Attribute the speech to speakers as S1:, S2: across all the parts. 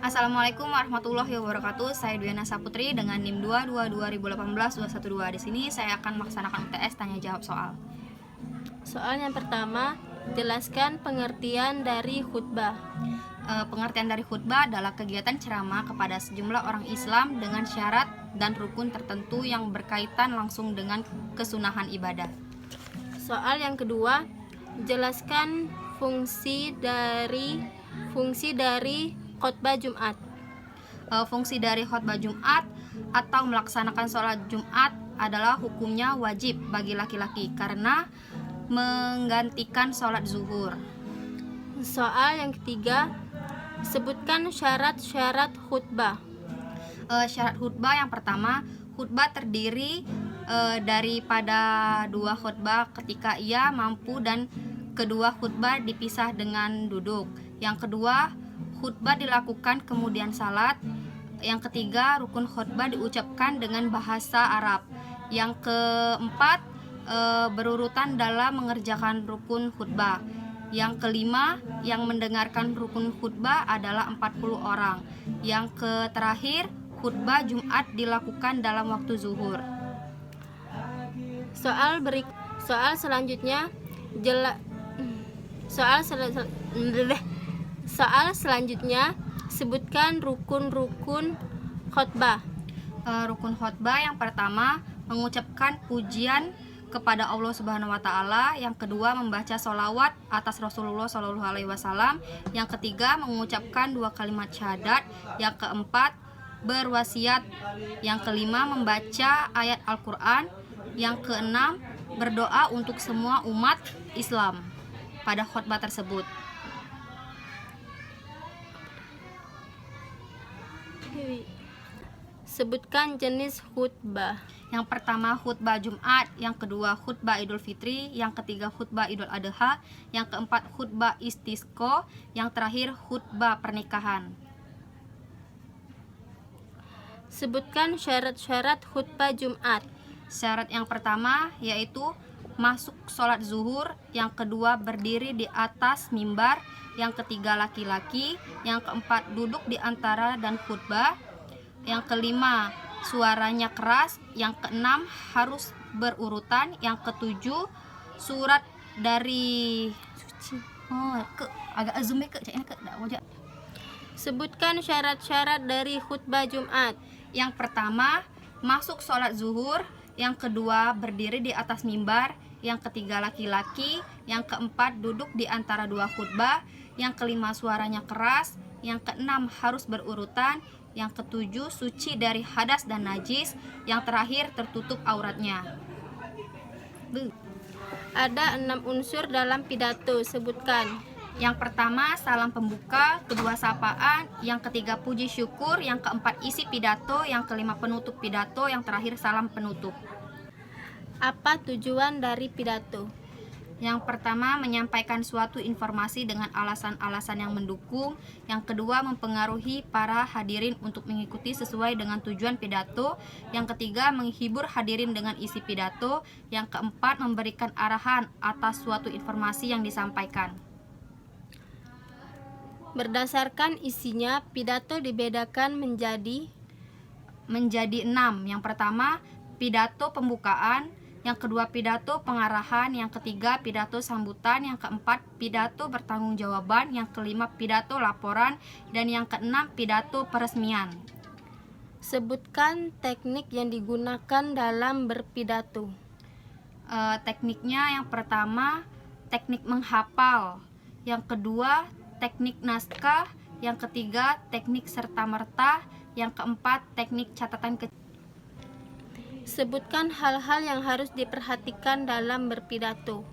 S1: Assalamualaikum warahmatullahi wabarakatuh. Saya Dwiana Saputri dengan NIM 22 2018 212. Di sini saya akan melaksanakan UTS tanya jawab soal.
S2: Soal yang pertama, jelaskan pengertian dari khutbah.
S1: Pengertian dari khutbah adalah kegiatan ceramah kepada sejumlah orang Islam dengan syarat dan rukun tertentu yang berkaitan langsung dengan kesunahan ibadah.
S2: Soal yang kedua, jelaskan fungsi dari khutbah Jumat.
S1: Fungsi dari khutbah Jumat atau melaksanakan sholat Jumat adalah hukumnya wajib bagi laki-laki karena menggantikan sholat zuhur.
S2: Soal yang ketiga, sebutkan syarat-syarat khutbah.
S1: Syarat khutbah yang pertama, khutbah terdiri daripada dua khutbah ketika ia mampu dan kedua khutbah dipisah dengan duduk. Yang kedua, khutbah dilakukan kemudian salat. Yang ketiga, rukun khutbah diucapkan dengan bahasa Arab. Yang keempat, berurutan dalam mengerjakan rukun khutbah. Yang kelima, yang mendengarkan rukun khutbah adalah 40 orang. Yang terakhir, khutbah Jumat dilakukan dalam waktu zuhur.
S2: Soal selanjutnya, sebutkan rukun-rukun khutbah.
S1: Rukun khutbah yang pertama, mengucapkan pujian kepada Allah Subhanahu wa taala. Yang kedua, membaca sholawat atas Rasulullah Shallallahu alaihi wasallam. Yang ketiga, mengucapkan 2 kalimat syahadat. Yang keempat, berwasiat. Yang kelima, membaca ayat Al-Qur'an. Yang keenam, berdoa untuk semua umat Islam pada khutbah tersebut.
S2: Sebutkan jenis khutbah.
S1: Yang pertama khutbah Jumat, yang kedua khutbah Idul Fitri, yang ketiga khutbah Idul Adha, yang keempat khutbah istisqa, yang terakhir khutbah pernikahan.
S2: Sebutkan syarat-syarat khutbah Jumat.
S1: Syarat yang pertama yaitu masuk sholat zuhur, yang kedua berdiri di atas mimbar, yang ketiga laki-laki, yang keempat duduk di antara dan khutbah, yang kelima suaranya keras, yang keenam harus berurutan, yang ketujuh surat dari agak zoom ke
S2: Sebutkan syarat-syarat dari khutbah Jumat.
S1: Yang pertama masuk sholat zuhur, yang kedua berdiri di atas mimbar, yang ketiga laki-laki, yang keempat duduk di antara dua khutbah, yang kelima suaranya keras, yang keenam harus berurutan, yang ketujuh suci dari hadas dan najis, yang terakhir tertutup auratnya.
S2: Ada 6 unsur dalam pidato, sebutkan.
S1: Yang pertama salam pembuka, kedua sapaan, yang ketiga puji syukur, yang keempat isi pidato, yang kelima penutup pidato, yang terakhir salam penutup.
S2: Apa tujuan dari pidato?
S1: Yang pertama, menyampaikan suatu informasi dengan alasan-alasan yang mendukung. Yang kedua, mempengaruhi para hadirin untuk mengikuti sesuai dengan tujuan pidato. Yang ketiga, menghibur hadirin dengan isi pidato. Yang keempat, memberikan arahan atas suatu informasi yang disampaikan.
S2: Berdasarkan isinya, pidato dibedakan menjadi
S1: 6. Yang pertama, pidato pembukaan. Yang kedua, pidato pengarahan. Yang ketiga, pidato sambutan. Yang keempat, pidato bertanggungjawaban. Yang kelima, pidato laporan. Dan yang keenam, pidato peresmian.
S2: Sebutkan teknik yang digunakan dalam berpidato.
S1: Tekniknya yang pertama, teknik menghafal. Yang kedua, teknik naskah. Yang ketiga, teknik serta-merta. Yang keempat, teknik catatan kecil.
S2: Sebutkan hal-hal yang harus diperhatikan dalam berpidato.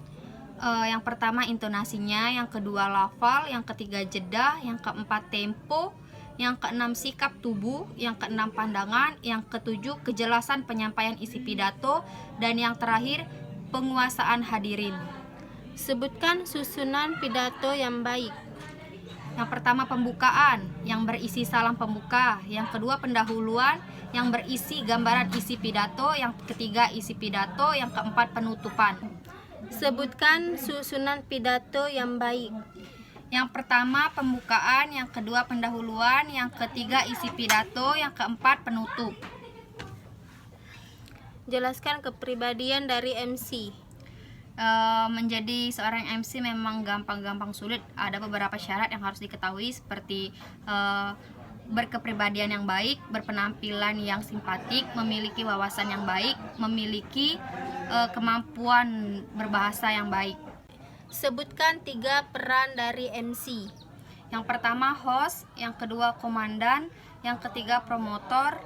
S1: Yang pertama intonasinya, yang kedua lafal, yang ketiga jeda, yang keempat tempo, yang keenam sikap tubuh, yang keenam pandangan, yang ketujuh kejelasan penyampaian isi pidato, dan yang terakhir penguasaan hadirin.
S2: Sebutkan susunan pidato yang baik.
S1: Yang pertama pembukaan yang berisi salam pembuka, yang kedua pendahuluan yang berisi gambaran isi pidato, yang ketiga isi pidato, yang keempat penutupan.
S2: Sebutkan susunan pidato yang baik.
S1: Yang pertama pembukaan, yang kedua pendahuluan, yang ketiga isi pidato, yang keempat penutup.
S2: Jelaskan kepribadian dari MC.
S1: Menjadi seorang MC memang gampang sulit. Ada beberapa syarat yang harus diketahui seperti berkepribadian yang baik, berpenampilan yang simpatik, memiliki wawasan yang baik, memiliki kemampuan berbahasa yang baik.
S2: Sebutkan 3 peran dari MC.
S1: Yang pertama host, yang kedua komandan, yang ketiga promotor,